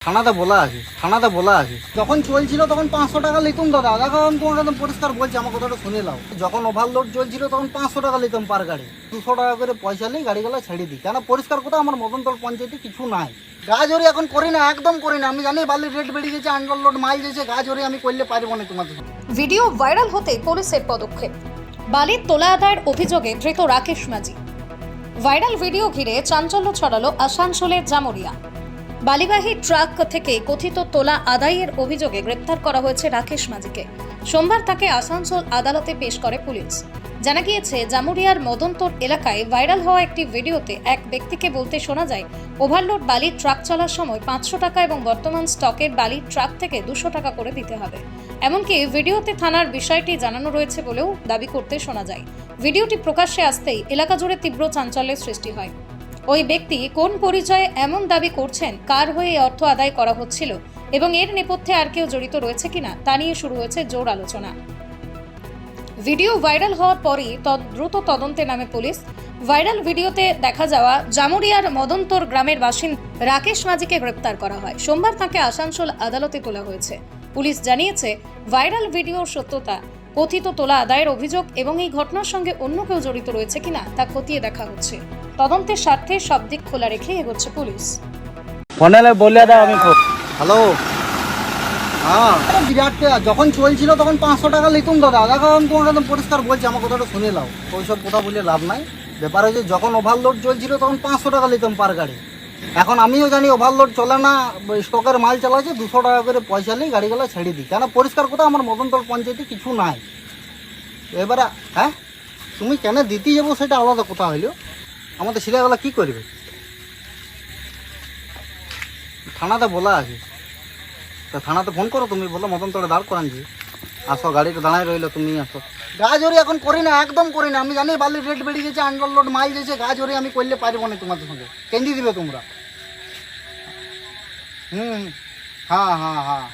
থানাতে বলা আছে যখন চলছিল তখন 500 টাকা লিতুম দাদা। দেখো আমি তোমাকে একদম পরিষ্কার বলছি, আমার কথাটা শুনে নাও। যখন ওভারলোড চলছিল তখন 500 টাকা লিতাম পার গাড়ি, 200 টাকা করে পয়সা নিয়ে গাড়িগুলো ছেড়ে দিই। কেন পরিষ্কার কথা আমার মদনতল পঞ্চায়েতে কিছু নাই। গাজরি এখন করি না, একদম করি না। আমি জানি বালির রেট বেড়ে গেছে, আন্ডারলোড মাল গেছে, গাজরি আমি করলে পারবো না তোমাদের। ভিডিও ভাইরাল হতে পুলিশের পদক্ষেপ। বালির তোলা আদায়ের অভিযোগে ধৃত রাকেশ মাঝি। ভাইরাল ভিডিও ঘিরে চাঞ্চল্য ছড়ালো আসানসোলের জামুরিয়া। বালিবাহী ট্রাক থেকে কথিত তোলা আদায়ের অভিযোগে গ্রেপ্তার করা হয়েছে রাকেশ মাঝিকে। সোমবার তাকে আসানসোল আদালতে পেশ করে পুলিশ। জানা গিয়েছে, জামুরিয়ার মদনতোর এলাকায় ভাইরাল হওয়া একটি ভিডিওতে এক ব্যক্তিকে বলতে শোনা যায়, ওভারলোড বালির ট্রাক চলার সময় 500 টাকা এবং বর্তমান স্টকের বালির ট্রাক থেকে 200 টাকা করে দিতে হবে। এমনকি ভিডিওতে থানার বিষয়টি জানানো রয়েছে বলেও দাবি করতে শোনা যায়। ভিডিওটি প্রকাশ্যে আসতেই এলাকা জুড়ে তীব্র চাঞ্চল্যের সৃষ্টি হয়। ওই ব্যক্তি কোন পরিচয়ে এমন দাবি করছেন, কার হয়ে অর্থ আদায় করা হচ্ছিল এবং এর নেপথ্যে আর কেউ জড়িত রয়েছে কিনা তা নিয়ে শুরু হয়েছে জোর আলোচনা। ভিডিও ভাইরাল হওয়ার পরই দ্রুত তদন্তে নামে পুলিশ। ভাইরাল ভিডিওতে দেখা যাওয়া জামুরিয়ার মদনতোর গ্রামের বাসিন্দা রাকেশ মাঝিকে গ্রেপ্তার করা হয়। সোমবার তাকে আসানসোল আদালতে তোলা হয়েছে। পুলিশ জানিয়েছে, ভাইরাল ভিডিওর সত্যতা, কথিত তোলা আদায়ের অভিযোগ এবং এই ঘটনার সঙ্গে অন্য কেউ জড়িত রয়েছে কিনা তা খতিয়ে দেখা হচ্ছে। তদন্তের স্বার্থে সব দিক খোলা রেখে এগোচ্ছে পুলিশ। ফোনে বলে দাও আমি। হ্যালো, হ্যাঁ বিরাট যখন চলছিল তখন 500 টাকা লিতুম দাদা। দেখো আমি তোমাকে একদম পরিষ্কার বলছি, আমার কথাটা শুনে নাও। ওইসব কথা বলে লাভ নাই। ব্যাপার হচ্ছে যখন ওভারলোড চলছিল তখন 500 টাকা লিতাম পার গাড়ি। এখন আমিও জানি ওভারলোড চলে না, স্টকের মাল চালাচ্ছে, 200 টাকা করে পয়সা নিয়ে গাড়িগুলো ছেড়ে দিই। কেন পরিষ্কার কথা আমার মদনতল পঞ্চায়েতে কিছু নাই। এবারে হ্যাঁ তুমি কেন দিতে যাবো সেটা আলাদা কথা হইলো। আমাদের ছেলেগুলা কি করবে? থানাতে বলা আছে, তা থানাতে ফোন করো তুমি, বলো মদনতলে দাঁড় করান যে আসো, গাড়িটা দাঁড়ায় রইলো, তুমি আসো। গাজরি এখন করি না, একদম করি না। আমি জানি বালির রেট বেড়ে গেছে, আন্ডারলোড মাল গেছে, গাজরি আমি করলে পারবো না তোমাদের সঙ্গে। কেন্দি দিবে তোমরা? হ্যাঁ হ্যাঁ হ্যাঁ।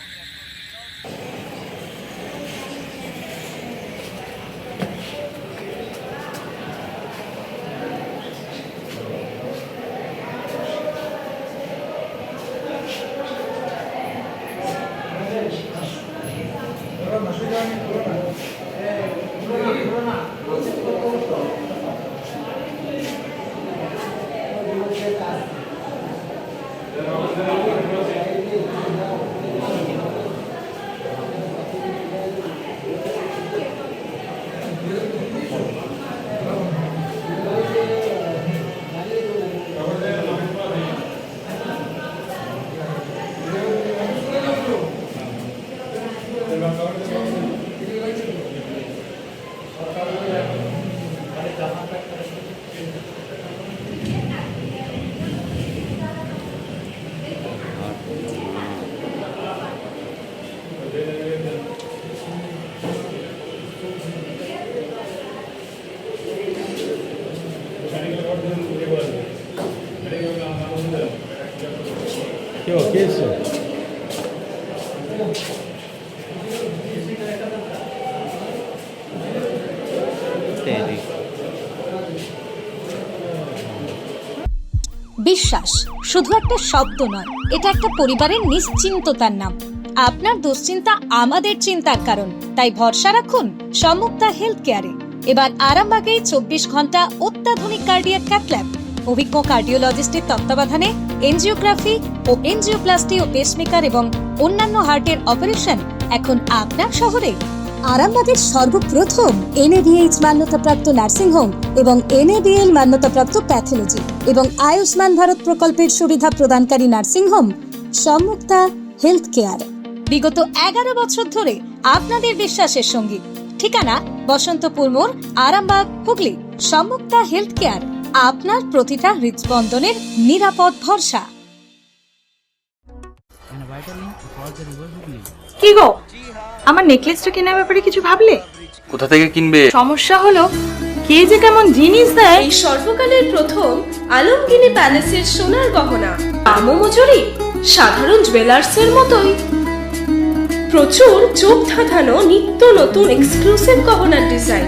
বিশ্বাস শুধু একটা শব্দ নয়, এটা একটা পরিবারের নিশ্চিন্ততার নাম। আপনার দুশ্চিন্তা আমাদের চিন্তার কারণ, তাই ভরসা রাখুন সম্মুক্তা হেলথ কেয়ারে। এবার আরামবাগে 24 ঘন্টা অত্যাধুনিক কার্ডিয়াক ক্যাথল্যাব, অভিজ্ঞ কার্ডিওলজিস্টের তত্ত্বাবধানে এনজিওগ্রাফি ও এনজিওপ্লাস্টি ও পেসমেকার এবং অন্যান্য হার্টের অপারেশন এখন আপনার শহরে। আরামবাগের সর্বপ্রথম NABH মান্যতাপ্রাপ্ত নার্সিং হোম এবং NABL মান্যতাপ্রাপ্ত প্যাথোলজি এবং আয়ুষ্মান ভারত প্রকল্পের সুবিধা প্রদানকারী নার্সিং হোম সম্মুক্তা হেলথ কেয়ার। বিগত 11 বছর ধরে আপনাদের বিশ্বাসের সঙ্গী। ঠিকানা বসন্তপুর মোড়, আরামবাগ, হুগলি। সম্মুক্তা হেলথ কেয়ার, আপনার প্রতিটা হৃদস্পন্দনের নিরাপদ ভরসা। কি গো, আমার নেকলেসটা কেনার ব্যাপারে কিছু ভাবলে? কোথা থেকে কিনবে? সমস্যা হলো কে যে কেমন জিনিস দেয়। এই সর্বকালের প্রথম আলমগিনি প্যালেসের সোনার গহনা, দামও মজুরি সাধারণ জুয়েলার্সের মতোই। প্রচুর চোখ ধাঁধানো নিত্য নতুন এক্সক্লুসিভ গহনার ডিজাইন,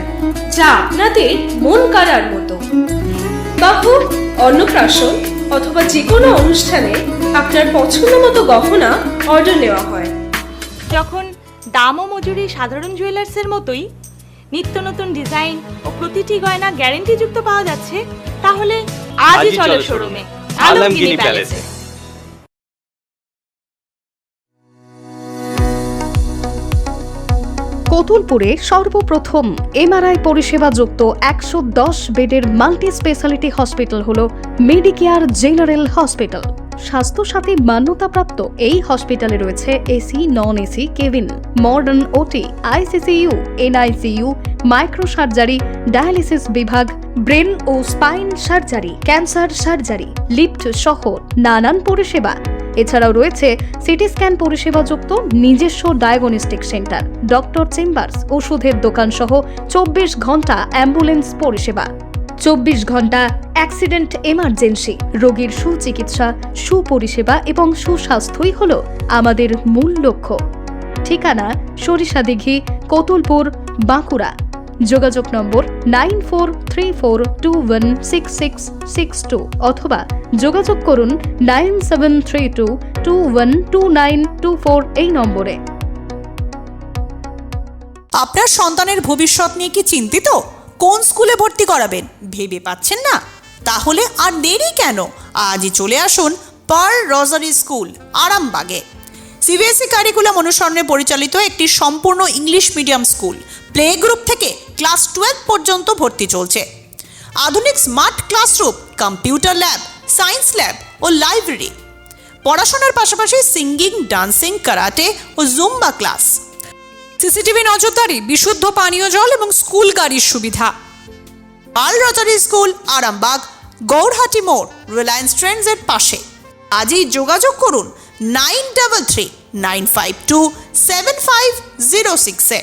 যা আপনাদের মন কাড়ার মতো। বাহু, অন্নপ্রাশন অথবা যে কোনো অনুষ্ঠানে আপনার পছন্দ মতো গহনা অর্ডার নেওয়া হয়। যখন দাম ও মজুরি সাধারণ জুয়েলার্সের মতোই, নিত্য নতুন ডিজাইন ও প্রতিটি গয়না গ্যারান্টিযুক্ত পাওয়া যাচ্ছে, তাহলে আজই চলো শোরুমে আলমগিনি প্যালেসে। কতুলপুরে সর্বপ্রথম এমআরআই পরিষেবা যুক্ত 110 বেডের মাল্টি স্পেশালিটি হসপিটাল হল মেডিকেয়ার জেনারেল হসপিটাল। স্বাস্থ্যসাথী মান্যতাপ্রাপ্ত এই হসপিটালে রয়েছে AC, non AC cabin, modern OT, ICCU, NICU, micro surgery, dialysis বিভাগ, ব্রেন ও spine surgery, cancer surgery, lift সহ নানান পরিষেবা। এছাড়াও রয়েছে সিটি স্ক্যান পরিষেবাযুক্ত নিজস্ব ডায়াগনস্টিক সেন্টার, ডক্টর চেম্বার্স, ওষুধের দোকান সহ 24 ঘন্টা অ্যাম্বুলেন্স পরিষেবা। 24 ঘন্টা অ্যাক্সিডেন্ট এমার্জেন্সি, রোগীর সুচিকিৎসা, সুপরিষেবা এবং সুস্বাস্থ্যই হল আমাদের মূল লক্ষ্য। ঠিকানা সরিষাদিঘি, কতুলপুর, বাঁকুড়া। যোগাযোগ নম্বর 9434216662 অথবা যোগাযোগ করুন 9732212924 এই নম্বরে। আপনার সন্তানের ভবিষ্যৎ নিয়ে কি চিন্তিত? কোন স্কুলে ভর্তি করাবেন ভেবে পাচ্ছেন না? তাহলে আর দেরি কেন? আজই চলে আসুন পার্ল রোজারি স্কুল, আরামবাগে। সিবিএসই কারিকুলাম অনুসরণে পরিচালিত একটি সম্পূর্ণ English medium school. Play group থেকে ক্লাস 12 পর্যন্ত ভর্তি চলছে। আধুনিক smart classroom, computer lab, science lab ও লাইব্রেরি। পড়াশোনার পাশাপাশি সিঙ্গিং, ডান্সিং, কারাটে ও জুম্বা ক্লাস। সিসিটিভি নজরদারি, বিশুদ্ধ পানীয় জল এবং স্কুল গাড়ির সুবিধা। Pearl Rosary School, Arambagh, Gourhati মোড়, রিলায়েন্স ট্রেন্ডসের পাশে। আজই যোগাযোগ করুন 9339527506-এ।